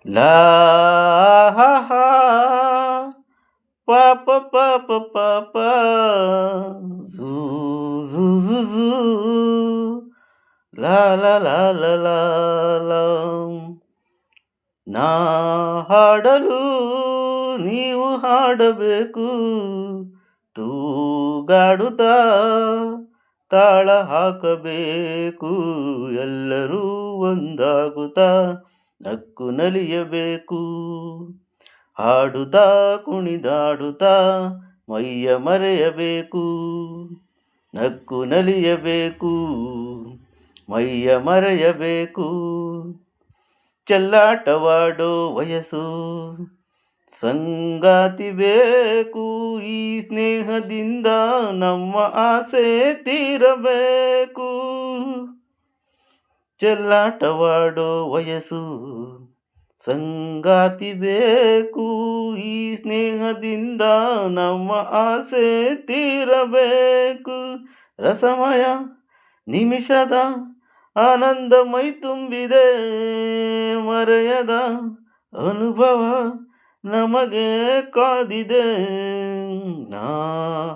ಲಾ ಹಾ ಹಾ ಪಾ ಪ ಪ ಪ ಪ ಪ ಝೂ ಝೂ ಝೂ ಝೂ ಲಾ ಲಾ ಲಾ ಲಾ ಲಾ ಲಾ. ನಾ ಹಾಡಲು ನೀವು ಹಾಡಬೇಕು, ತೂಗಾಡುತ್ತಾ ತಾಳ ಹಾಕಬೇಕು, ಎಲ್ಲರೂ ಒಂದಾಗುತ್ತಾ ನಕ್ಕು ನಲಿಯಬೇಕು. ಹಾಡುತ್ತಾ ಕುಣಿದಾಡುತ್ತಾ ಮೈಯ ಮರೆಯಬೇಕು, ನಕ್ಕು ನಲಿಯಬೇಕು, ಮೈಯ ಮರೆಯಬೇಕು. ಚೆಲ್ಲಾಟವಾಡೋ ವಯಸ್ಸು, ಸಂಗಾತಿ ಬೇಕು, ಈ ಸ್ನೇಹದಿಂದ ನಮ್ಮ ಆಸೆ ತೀರಬೇಕು. ಚೆಲ್ಲಾಟವಾಡೋ ವಯಸ್ಸು, ಸಂಗಾತಿ ಬೇಕು, ಈ ಸ್ನೇಹದಿಂದ ನಮ್ಮ ಆಸೆ ತೀರಬೇಕು. ರಸಮಯ ನಿಮಿಷದ ಆನಂದ ಮೈ ತುಂಬಿದೆ, ಮರೆಯದ ಅನುಭವ ನಮಗೆ ಕಾದಿದೆ. ನಾ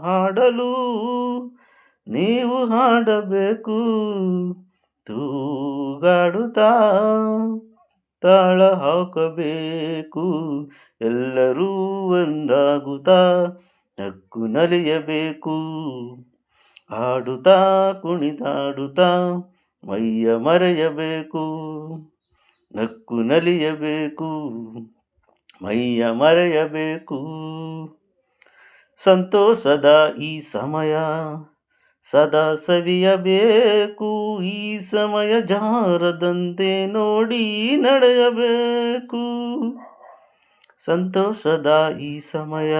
ಹಾಡಲು ನೀವು ಹಾಡಬೇಕು, ತೂಗಾಡುತ್ತಾ ತಾಳ ಹಾಕಬೇಕು, ಎಲ್ಲರೂ ಒಂದಾಗುತ್ತಾ ನಕ್ಕು ನಲಿಯಬೇಕು. ಹಾಡುತ್ತಾ ಕುಣಿದಾಡುತ್ತಾ ಮೈಯ ಮರೆಯಬೇಕು, ನಕ್ಕು ನಲಿಯಬೇಕು, ಮೈಯ ಮರೆಯಬೇಕು. ಸಂತೋಷದ ಈ ಸಮಯ ಸದಾ ಸವಿಯಬೇಕು, ಈ ಸಮಯ ಜಾರದಂತೆ ನೋಡಿ ನಡೆಯಬೇಕು. ಸಂತೋಷದ ಈ ಸಮಯ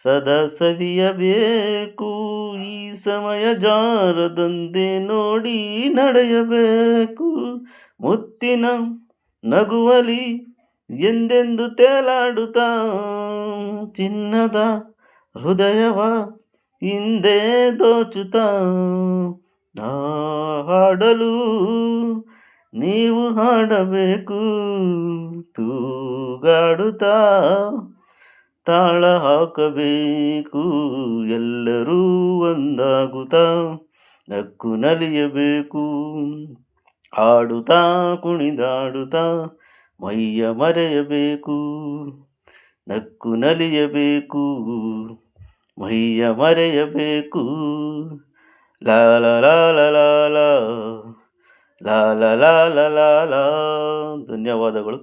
ಸದಾ ಸವಿಯಬೇಕು, ಈ ಸಮಯ ಜಾರದಂತೆ ನೋಡಿ ನಡೆಯಬೇಕು. ಮುತ್ತಿನ ನಗುವಲಿ ಎಂದೆಂದು ತೇಲಾಡುತ್ತಾ, ಚಿನ್ನದ ಹೃದಯವ ಹಿಂದೆ ದೋಚುತ್ತಾ, ನಾ ಹಾಡಲು ನೀವು ಹಾಡಬೇಕು, ತೂಗಾಡುತ್ತಾ ತಾಳ ಹಾಕಬೇಕು, ಎಲ್ಲರೂ ಒಂದಾಗುತ್ತಾ ನಕ್ಕು ನಲಿಯಬೇಕು. ಹಾಡುತ್ತಾ ಕುಣಿದಾಡುತ್ತಾ ಮೈಯ ಮರೆಯಬೇಕು, ನಕ್ಕು ನಲಿಯಬೇಕು, ಮೈಯ ಮರೆಯಬೇಕು. ಲಾ ಲಾ ಲಾ ಲಾ ಲಾ ಲಾ ಲಾ ಲಾ ಲಾ ಲಾ ಲಾ ಲಾ. ಧನ್ಯವಾದಗಳು.